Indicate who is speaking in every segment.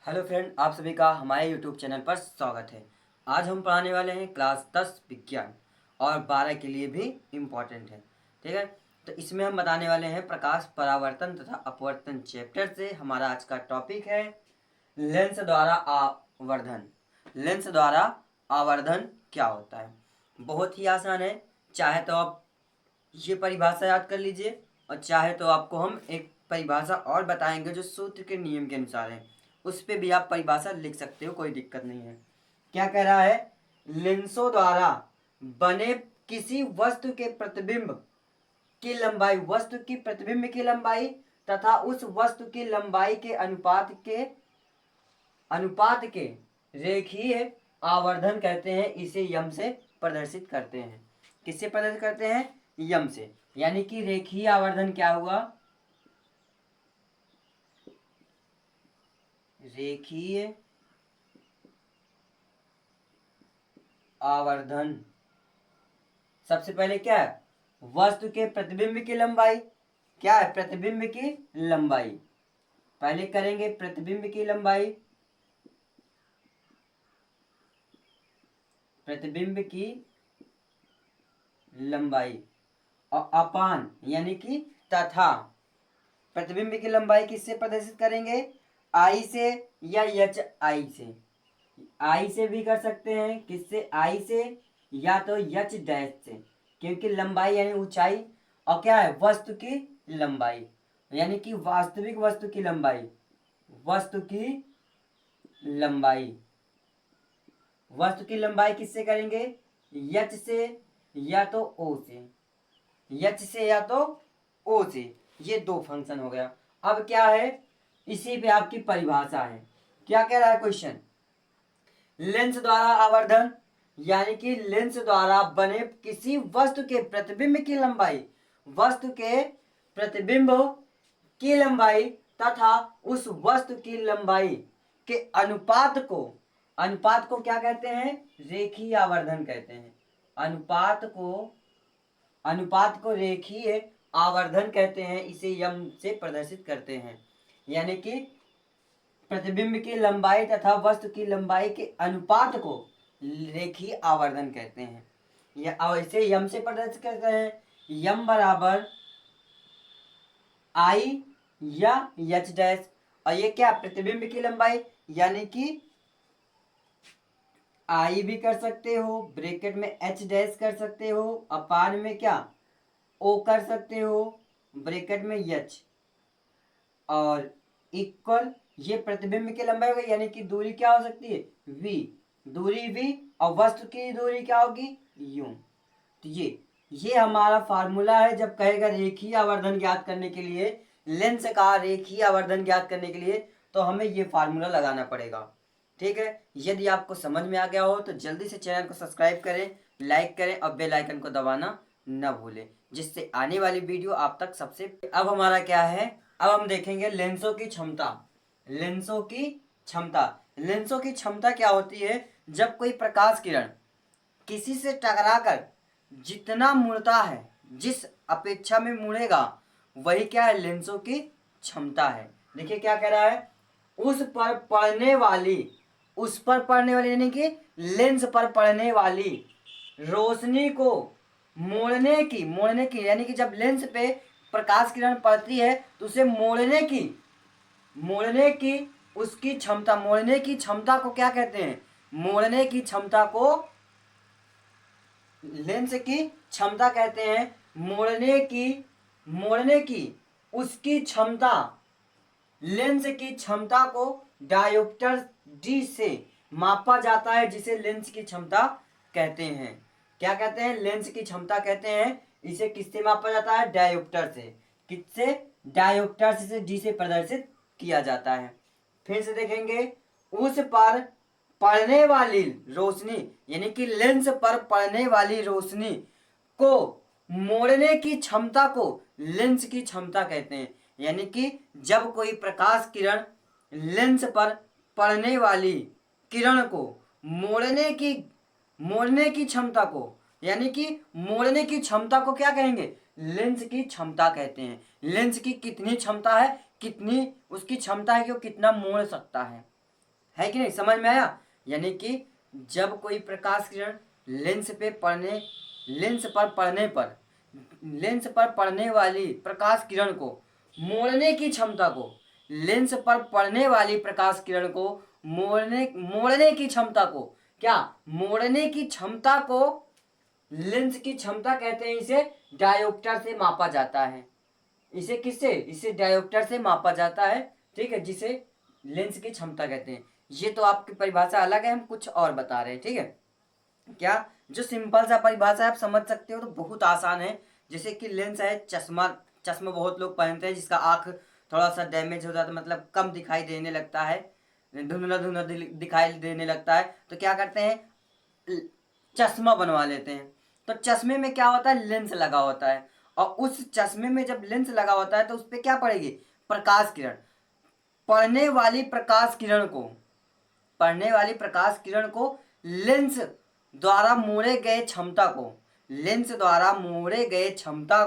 Speaker 1: Hello friend, आप सभी का हमारे यूट्यूब चैनल पर स्वागत है। आज हम पढ़ाने वाले हैं क्लास 10 विज्ञान और 12 के लिए भी इम्पोर्टेंट है। ठीक है, तो इसमें हम बताने वाले हैं प्रकाश परावर्तन तथा अपवर्तन चैप्टर से। हमारा आज का टॉपिक है लेंस द्वारा आवर्धन। लेंस द्वारा आवर्धन क्या होता है? बहुत ही आसान है। चाहे तो आप ये परिभाषा याद कर लीजिए और चाहे तो आपको हम एक परिभाषा और बताएंगे जो सूत्र के नियम के अनुसार है। उस पर भी आप परिभाषा लिख सकते हो, कोई दिक्कत नहीं है। क्या कह रहा है? लेंसों द्वारा बने किसी वस्तु के प्रतिबिंब की लंबाई, वस्तु की प्रतिबिंब की लंबाई तथा उस वस्तु की लंबाई के अनुपात के रेखीय आवर्धन कहते हैं। इसे यम से प्रदर्शित करते हैं। किससे प्रदर्शित करते हैं? यम से। यानी कि रेखीय आवर्धन क्या हुआ? रेखीय आवर्धन सबसे पहले क्या है? वस्तु के प्रतिबिंब की लंबाई। क्या है? प्रतिबिंब की लंबाई। पहले करेंगे प्रतिबिंब की लंबाई, प्रतिबिंब की लंबाई और अपान यानी कि तथा। प्रतिबिंब की लंबाई किससे प्रदर्शित करेंगे? आई से या एच आई से। आई से भी कर सकते हैं। किससे? आई से या तो एच डैश से, क्योंकि लंबाई यानी ऊंचाई और क्या है? वस्तु की लंबाई यानी कि वास्तविक वस्तु की लंबाई। वस्तु की लंबाई, वस्तु की लंबाई किससे करेंगे? एच से या तो ओ से। एच से या तो ओ से। ये दो फंक्शन हो गया। अब क्या है? इसी पे आपकी परिभाषा है। क्या कह रहा है क्वेश्चन? लेंस द्वारा आवर्धन यानी कि लेंस द्वारा बने किसी वस्तु के प्रतिबिंब की लंबाई, वस्तु के प्रतिबिंब की लंबाई तथा उस वस्तु की लंबाई के अनुपात को क्या कहते हैं? रेखीय आवर्धन कहते हैं। अनुपात को रेखीय आवर्धन कहते हैं। इसे यम से प्रदर्शित करते हैं। यानी कि प्रतिबिंब की लंबाई तथा वस्तु की लंबाई के अनुपात को रेखीय आवर्धन कहते हैं। या इसे यम से प्रदर्शित करते हैं। यम बराबर आई या एच डैश। और ये क्या? प्रतिबिंब की लंबाई यानी कि आई भी कर सकते हो, ब्रैकेट में एच डैश कर सकते हो, अपान में क्या? ओ कर सकते हो, ब्रैकेट में एच, और इक्वल ये प्रतिबिंब की लंबाई होगी। यानी कि दूरी क्या हो सकती है? v। दूरी v और वस्तु की दूरी क्या होगी? u। तो ये हमारा फार्मूला है। जब कहेगा रेखीय आवर्धन ज्ञात करने के लिए, लेंस का रेखीय आवर्धन ज्ञात करने के लिए, तो हमें ये फार्मूला लगाना पड़ेगा। ठीक है, यदि आपको समझ में आ गया हो तो जल्दी से चैनल को सब्सक्राइब करें, लाइक करें और बेल आइकन को दबाना न भूलें, जिससे आने वाली वीडियो आप तक सबसे। अब हमारा क्या है? अब हम देखेंगे लेंसों की क्षमता। लेंसों की क्षमता, लेंसों की क्षमता क्या होती है? जब कोई प्रकाश किरण किसी से टकराकर जितना मुड़ता है, जिस अपेक्षा में मुड़ेगा, वही क्या है? लेंसों की क्षमता है। देखिए क्या कह रहा है? उस पर पड़ने वाली यानी कि लेंस पर पड़ने वाली रोशनी को मोड़ने की यानी कि जब लेंस पे प्रकाश किरण पड़ती है तो उसे मोड़ने की उसकी क्षमता, मोड़ने की क्षमता को क्या कहते हैं? मोड़ने की क्षमता को लेंस की क्षमता कहते हैं। मोड़ने की उसकी क्षमता, लेंस की क्षमता को डायोप्टर डी से मापा जाता है, जिसे लेंस की क्षमता कहते हैं। क्या कहते हैं? लेंस की क्षमता कहते हैं। इसे किससे मापा जाता है? डायोप्टर से। किससे? डायोप्टर से डी से प्रदर्शित किया जाता है। फिर से देखेंगे, उस पर पड़ने वाली रोशनी यानी कि लेंस पर पड़ने वाली रोशनी को मोड़ने की क्षमता को लेंस की क्षमता कहते हैं। यानी कि जब कोई प्रकाश किरण लेंस पर पड़ने वाली किरण को मोड़ने की क्षमता को, यानी कि मोड़ने की क्षमता को क्या कहेंगे? लेंस की क्षमता कहते हैं। लेंस की कितनी क्षमता है, कितनी उसकी क्षमता है कि वो कितना मोड़ सकता है। है कि नहीं, समझ में आया। यानी कि जब कोई प्रकाश किरण लेंस पर पड़ने वाली प्रकाश किरण को मोड़ने की क्षमता को लेंस पर पड़ने वाली प्रकाश किरण को मोड़ने की क्षमता को क्या मोड़ने की क्षमता को लेंस की क्षमता कहते हैं। इसे डायोप्टर से मापा जाता है। इसे डायोप्टर से मापा जाता है, ठीक है, जिसे लेंस की क्षमता कहते हैं। ये तो आपकी परिभाषा अलग है, हम कुछ और बता रहे हैं, ठीक है। क्या जो सिंपल सा परिभाषा आप समझ सकते हो तो बहुत आसान है। जैसे कि लेंस है, चश्मा बहुत लोग पहनते हैं जिसका आंख थोड़ा सा डैमेज हो जाता है, मतलब कम दिखाई देने लगता है, धुंधला दिखाई देने लगता है, तो क्या करते हैं, चश्मा बनवा लेते हैं। तो चश्मे में क्या होता है, लेंस लगा होता है, और उस चश्मे में जब लेंस लगा होता है तो उस पर क्या पड़ेगी, प्रकाश किरण। पढ़ने वाली प्रकाश किरण को लेंस द्वारा मोड़े गए क्षमता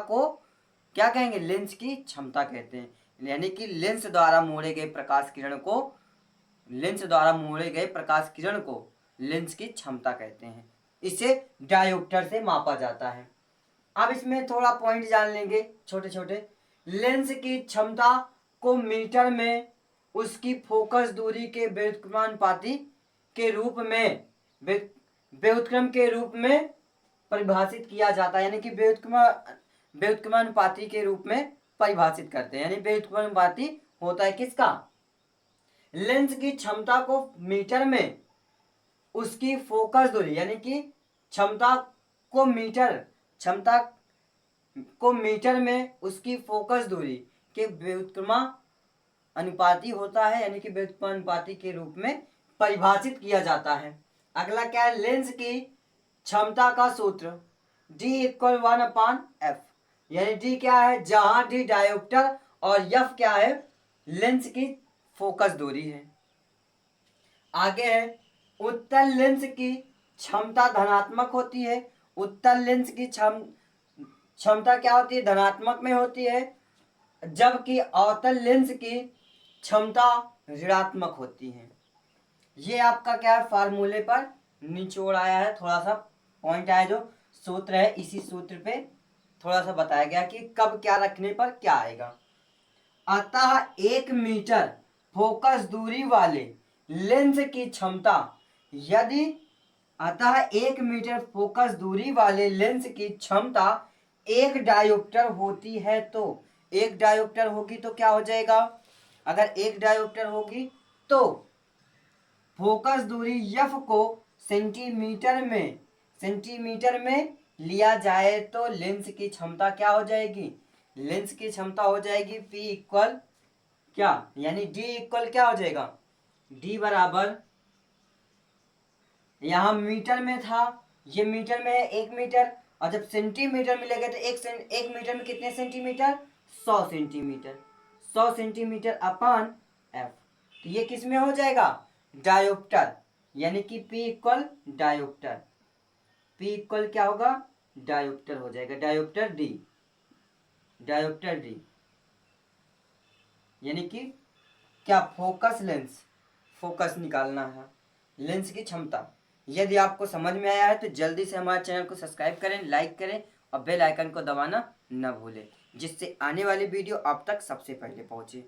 Speaker 1: को क्या कहेंगे, लेंस की क्षमता कहते हैं। यानी कि लेंस द्वारा मोड़े गए प्रकाश किरण को लेंस की क्षमता कहते हैं। इसे डायोप्टर से मापा जाता है। अब इसमें थोड़ा पॉइंट जान लेंगे छोटे छोटे। लेंस की क्षमता को मीटर में उसकी फोकस दूरी के व्युत्क्रमानुपाती के रूप में परिभाषित किया जाता है। यानी कि व्युत्क्रमानुपाती के रूप में परिभाषित करते हैं। यानी व्युत्क्रमानुपाती होता है किसका, लेंस की क्षमता को मीटर में उसकी फोकस दूरी, यानी कि क्षमता को मीटर में उसकी फोकस दूरी के व्युत्क्रमानुपाती होता है, यानी कि व्युत्क्रमानुपाती के रूप में परिभाषित किया जाता है। अगला क्या है, लेंस की क्षमता का सूत्र D = 1/f। यानी D क्या है, जहां D डायोप्टर और F क्या है, लेंस की फोकस दूरी है। आगे है, उत्तल लेंस की क्षमता धनात्मक होती है। उत्तल लेंस की क्षमता क्या होती है, धनात्मक में होती है, जबकि अवतल लेंस की क्षमता ऋणात्मक होती है। ये आपका क्या है, फार्मूले पर निचोड़ आया है, थोड़ा सा पॉइंट आया, जो सूत्र है इसी सूत्र पे थोड़ा सा बताया गया कि कब क्या रखने पर क्या आएगा। अतः 1 मीटर फोकस दूरी वाले लेंस की क्षमता एक डायोप्टर होती है तो एक डायोप्टर होगी तो क्या हो जाएगा, अगर एक डायोप्टर होगी तो फोकस दूरी F को सेंटीमीटर में लिया जाए तो लेंस की क्षमता क्या हो जाएगी, लेंस की क्षमता हो जाएगी P इक्वल क्या, यानी D इक्वल क्या हो जाएगा, D बराबर, यहां मीटर में था, ये मीटर में है 1 मीटर, और जब सेंटीमीटर में लेंगे तो एक मीटर में कितने सेंटीमीटर, 100 सेंटीमीटर, 100 सेंटीमीटर अपान F। तो ये किस में हो जाएगा, डायोप्टर, यानी कि P equal dioptre, P equal क्या होगा, डायोप्टर हो जाएगा, डायोप्टर D, यानी कि क्या, फोकस निकालना है, लेंस की क्षमता। यदि आपको समझ में आया है तो जल्दी से हमारे चैनल को सब्सक्राइब करें, लाइक करें और बेल आइकन को दबाना न भूलें, जिससे आने वाली वीडियो आप तक सबसे पहले पहुंचे।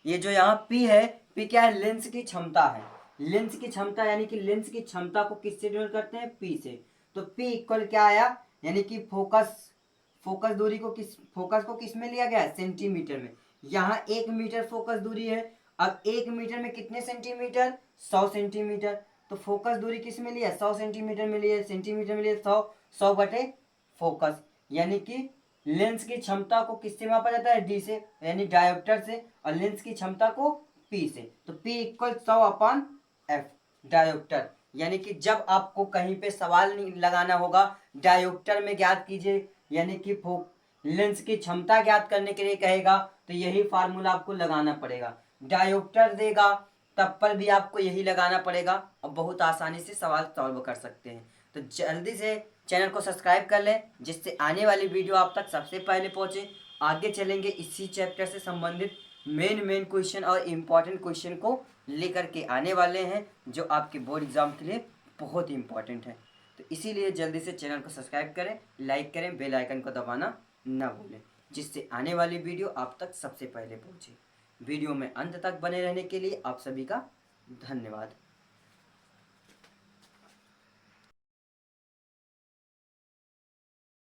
Speaker 1: ये जो यहाँ P है, P क्या है, लेंस की क्षमता है, लेंस की क्षमता, यानी कि लेंस की क्षमता को किससे डिनोट करते हैं, P से। तो P इक्वल क्या आया, यानी कि फोकस दूरी को किस में लिया गया है, सेंटीमीटर में। यहाँ 1 मीटर फोकस दूरी है, अब 1 मीटर में कितने सेंटीमीटर, 100 सेंटीमीटर, तो फोकस दूरी किस में लिया, 100 सेंटीमीटर में लिया, सेंटीमीटर में लिया 100 बटे फोकस, यानी कि लेंस की क्षमता को किससे मापा जाता है, D से, यानी डायोप्टर से, और लेंस की क्षमता को P से। तो P इक्वल 100/F डायोप्टर। यानी कि जब आपको कहीं पे सवाल लगाना होगा, डायोप्टर में ज्ञात कीजिए, यानी कि लेंस की क्षमता ज्ञात करने के लिए कहेगा, तो यही फार्मूला आपको लगाना पड़ेगा। डायोप्टर देगा तब पर भी आपको यही लगाना पड़ेगा, और बहुत आसानी से सवाल सॉल्व कर सकते हैं। तो जल्दी से चैनल को सब्सक्राइब कर लें, जिससे आने वाली वीडियो आप तक सबसे पहले पहुंचे। आगे चलेंगे इसी चैप्टर से संबंधित मेन क्वेश्चन और इम्पॉर्टेंट क्वेश्चन को लेकर के आने वाले हैं, जो आपके बोर्ड एग्जाम के लिए बहुत ही इम्पॉर्टेंट है। तो इसीलिए जल्दी से चैनल को सब्सक्राइब करें, लाइक करें, बेल आइकन को दबाना ना भूलें, जिससे आने वाली वीडियो आप तक सबसे पहले पहुंचे। वीडियो में अंत तक बने रहने के लिए आप सभी का धन्यवाद।